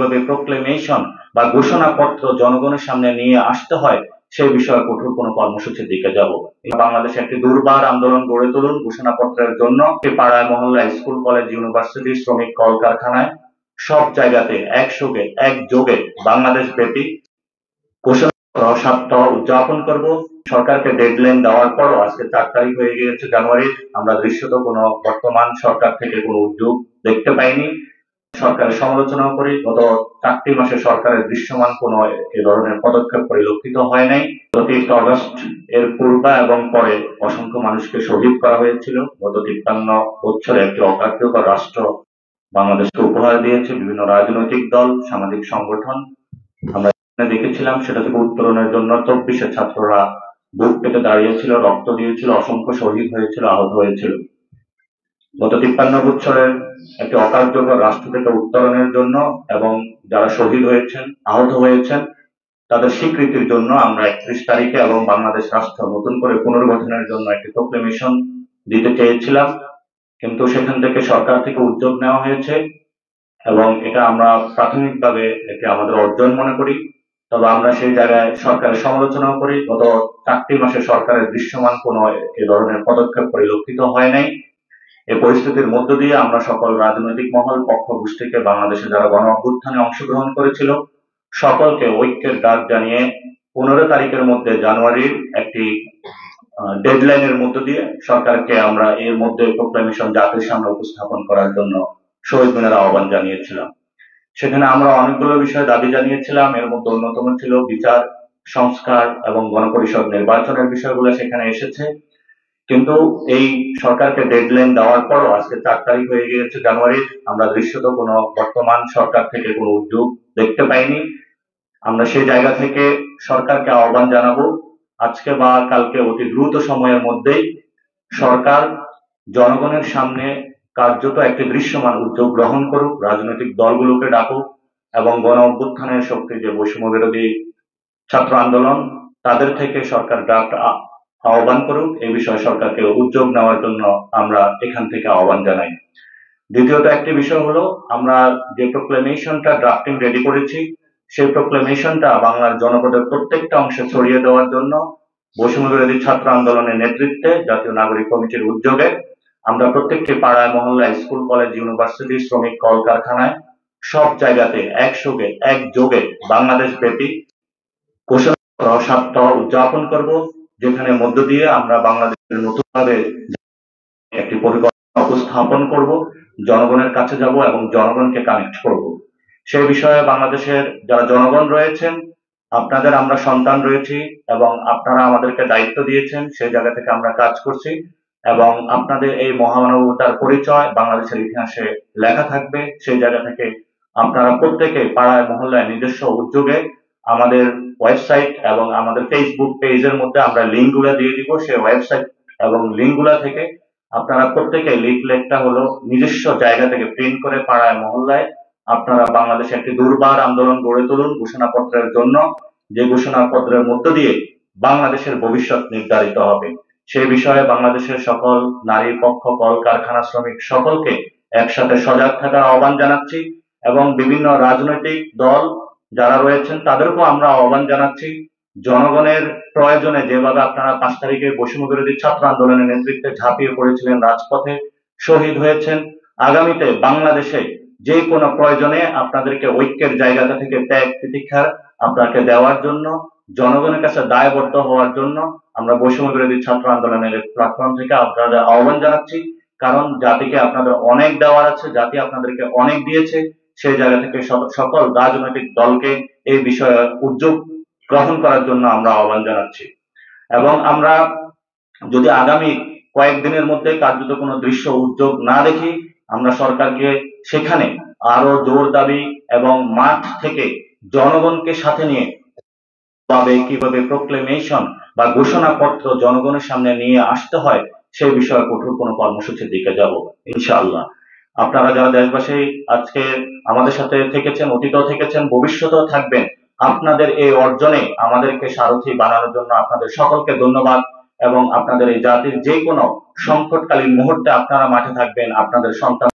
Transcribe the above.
কিভাবে প্রোক্লেমেশন বা ঘোষণাপত্র জনগণের সামনে নিয়ে আসতে হয় সেই বিষয়ে কঠোর কোনো কর্মসূচির দিকে যাব। বাংলাদেশে একটি দুর্বার আন্দোলন গড়ে তুলুন ঘোষণাপত্রের জন্য। পাড়ায় মহল্লায়, স্কুল, কলেজ, ইউনিভার্সিটি, শ্রমিক কলকারখানায় সব জায়গাতে একযোগে বাংলাদেশ ব্যাপী ঘোষণা সপ্তাহ উদযাপন করব। সরকারকে ডেডলাইন দেওয়ার পরও আজকে 4 তারিখ হয়ে গিয়েছে জানুয়ারির, আমরা দৃশ্যত কোনো বর্তমান সরকার থেকে কোনো উদ্যোগ দেখতে পাইনি। সরকারের সমালোচনা করি, গত 4টি মাসে সরকারের দৃশ্যমান কোনো এ ধরনের পদক্ষেপ পরিলক্ষিত হয় নাই। 30 অগস্ট এর পূর্বে এবং পরে অসংখ্য মানুষকে শহীদ করা হয়েছিল। গত 53 বছরে একটি অকার্যকর রাষ্ট্র বাংলাদেশকে উপহার দিয়েছে বিভিন্ন রাজনৈতিক দল, সামাজিক সংগঠন। আমরা দেখেছিলাম সেটা থেকে উত্তরণের জন্য 24 ছাত্ররা বুক পেতে দাঁড়িয়েছিল, রক্ত দিয়েছিল, অসংখ্য শহীদ হয়েছিল, আহত হয়েছিল। গত 53 বছরের একটি অকার্যকর রাষ্ট্র থেকে উত্তরণের জন্য এবং যারা শহীদ হয়েছেন, আহত হয়েছেন, তাদের স্বীকৃতির জন্য আমরা 31 তারিখে এবং বাংলাদেশ রাষ্ট্র নতুন করে পুনর্গঠনের জন্য একটি প্রোক্লেমেশন দিতে চেয়েছিলাম, কিন্তু সেখান থেকে সরকার থেকে উদ্যোগ নেওয়া হয়েছে এবং এটা আমরা প্রাথমিকভাবে একটি আমাদের অর্জন মনে করি। তবে আমরা সেই জায়গায় সরকারের সমালোচনাও করি। গত 4টি মাসে সরকারের দৃশ্যমান কোনো এ ধরনের পদক্ষেপ পরিলক্ষিত হয় নাই। এই পরিস্থিতির মধ্য দিয়ে আমরা সকল রাজনৈতিক মহল, পক্ষ গোষ্ঠীকে, বাংলাদেশে যারা গণ অভ্যুত্থানে অংশগ্রহণ করেছিল সকলকে ঐক্যের ডাক জানিয়ে 15 তারিখের মধ্যে জানুয়ারির একটি ডেডলাইনের মধ্য দিয়ে সরকারকে আমরা এর মধ্যে প্রোক্লেমেশন জাতির সামনে উপস্থাপন করার জন্য শহীদ মিনারে আহ্বান জানিয়েছিলাম। সেখানে আমরা অনেকগুলো বিষয়ে দাবি জানিয়েছিলাম। এর মধ্যে অন্যতম ছিল বিচার সংস্কার এবং গণপরিষদ নির্বাচনের বিষয়গুলো সেখানে এসেছে। কিন্তু এই সরকারকে ডেডলাইন দেওয়ার পরও আজকে 4 তারিখ হয়ে গিয়েছে জানুয়ারির, আমরা দৃশ্যত কোনো বর্তমান সরকার থেকে কোনো উদ্যোগ দেখতে পাইনি। আমরা সেই জায়গা থেকে সরকারকে আহ্বান জানাবো আজকে বা কালকে অতি দ্রুত সময়ের মধ্যেই সরকার জনগণের সামনে কার্যত একটি দৃশ্যমান উদ্যোগ গ্রহণ করুক, রাজনৈতিক দলগুলোকে ডাকুক এবং গণ অভ্যুত্থানের শক্তি যে বৈষম্য বিরোধী ছাত্র আন্দোলন, তাদের থেকে সরকার ড্রাফট আহ্বান করুক। এই বিষয়ে সরকারকে উদ্যোগ নেওয়ার জন্য আমরা এখান থেকে আহ্বান জানাই। দ্বিতীয়ত একটি বিষয় হলো, আমরা যে প্রোক্লেমেশনটা ড্রাফটিং রেডি করেছি সেই প্রোক্লেমেশনটা বাংলার জনপদের প্রত্যেকটা অংশে ছড়িয়ে দেওয়ার জন্য বৈষম্য বিরোধী ছাত্র আন্দোলনের নেতৃত্বে জাতীয় নাগরিক কমিটির উদ্যোগে আমরা প্রত্যেকটি পাড়ায় মহল্লায়, স্কুল, কলেজ, ইউনিভার্সিটি, শ্রমিক কলকারখানায় সব জায়গাতে একযোগে বাংলাদেশ ব্যাপী ঘোষণা সপ্তাহ উদযাপন করব, যেখানে মধ্য দিয়ে আমরা বাংলাদেশের নতুনভাবে একটি পরিকল্পনা উপস্থাপন করব, জনগণের কাছে যাব এবং জনগণকে কানেক্ট করব। সেই বিষয়ে বাংলাদেশের যারা জনগণ রয়েছেন, আপনাদের আমরা সন্তান রয়েছি এবং আপনারা আমাদেরকে দায়িত্ব দিয়েছেন, সেই জায়গা থেকে আমরা কাজ করছি এবং আপনাদের এই মহামানবতার পরিচয় বাংলাদেশের ইতিহাসে লেখা থাকবে। সেই জায়গা থেকে আপনারা প্রত্যেকে পাড়ায় মহল্লায় নিজস্ব উদ্যোগে আমাদের ওয়েবসাইট এবং আমাদের ফেসবুক পেজের মধ্যে আমরা লিঙ্কগুলো দিয়ে দিব। সেই ওয়েবসাইট এবং লিঙ্কগুলো থেকে আপনারা প্রত্যেকে লিফলেটটা হলো নিজস্ব জায়গা থেকে প্রিন্ট করে পাড়ায় মহল্লায় আপনারা বাংলাদেশে একটি দুর্বার আন্দোলন গড়ে তুলুন ঘোষণাপত্রের জন্য, যে ঘোষণাপত্রের মধ্য দিয়ে বাংলাদেশের ভবিষ্যৎ নির্ধারিত হবে। সেই বিষয়ে বাংলাদেশের সকল নারী পক্ষ, কল কারখানা শ্রমিক সকলকে একসাথে সজাগ থাকার আহ্বান জানাচ্ছি এবং বিভিন্ন রাজনৈতিক দল যারা রয়েছেন তাদেরকেও আমরা আহ্বান জানাচ্ছি, জনগণের প্রয়োজনে যেভাবে আপনারা 5 তারিখে বৈষম্য বিরোধী ছাত্র আন্দোলনের নেতৃত্বে ঝাঁপিয়ে পড়েছিলেন, রাজপথে শহীদ হয়েছেন, আগামীতে বাংলাদেশে যে কোনো প্রয়োজনে আপনাদেরকে ঐক্যের জায়গাটা থেকে ত্যাগ প্রতীক্ষার আপনাকে দেওয়ার জন্য, জনগণের কাছে দায়বদ্ধ হওয়ার জন্য আমরা বৈষম্য বিরোধী ছাত্র আন্দোলনের প্ল্যাটফর্ম থেকে আপনাদের আহ্বান জানাচ্ছি। কারণ জাতিকে আপনাদের অনেক দেওয়ার আছে, জাতি আপনাদেরকে অনেক দিয়েছে। সেই জায়গা থেকে সকল রাজনৈতিক দলকে এই বিষয়ে উদ্যোগ গ্রহণ করার জন্য আমরা আহ্বান জানাচ্ছি এবং আমরা যদি আগামী কয়েকদিনের মধ্যে কার্যত কোনো দৃশ্য উদ্যোগ না দেখি, আমরা সরকারকে সেখানে আরো জোর দাবি এবং মাঠ থেকে জনগণকে সাথে নিয়ে কিভাবে প্রোক্লেমেশন বা ঘোষণাপত্র জনগণের সামনে নিয়ে আসতে হয় সেই বিষয়ে কঠোর কোনো কর্মসূচির দিকে যাব ইনশাআল্লাহ। আপনারা যারা দেশবাসী আজকে আমাদের সাথে থেকেছেন, অতীতেও থেকেছেন, ভবিষ্যতেও থাকবেন, আপনাদের এই অর্জনে আমাদেরকে সারথি বানানোর জন্য আপনাদের সকলকে ধন্যবাদ এবং আপনাদের এই জাতির যে কোনো সংকটকালীন মুহূর্তে আপনারা মাঠে থাকবেন, আপনাদের সন্তান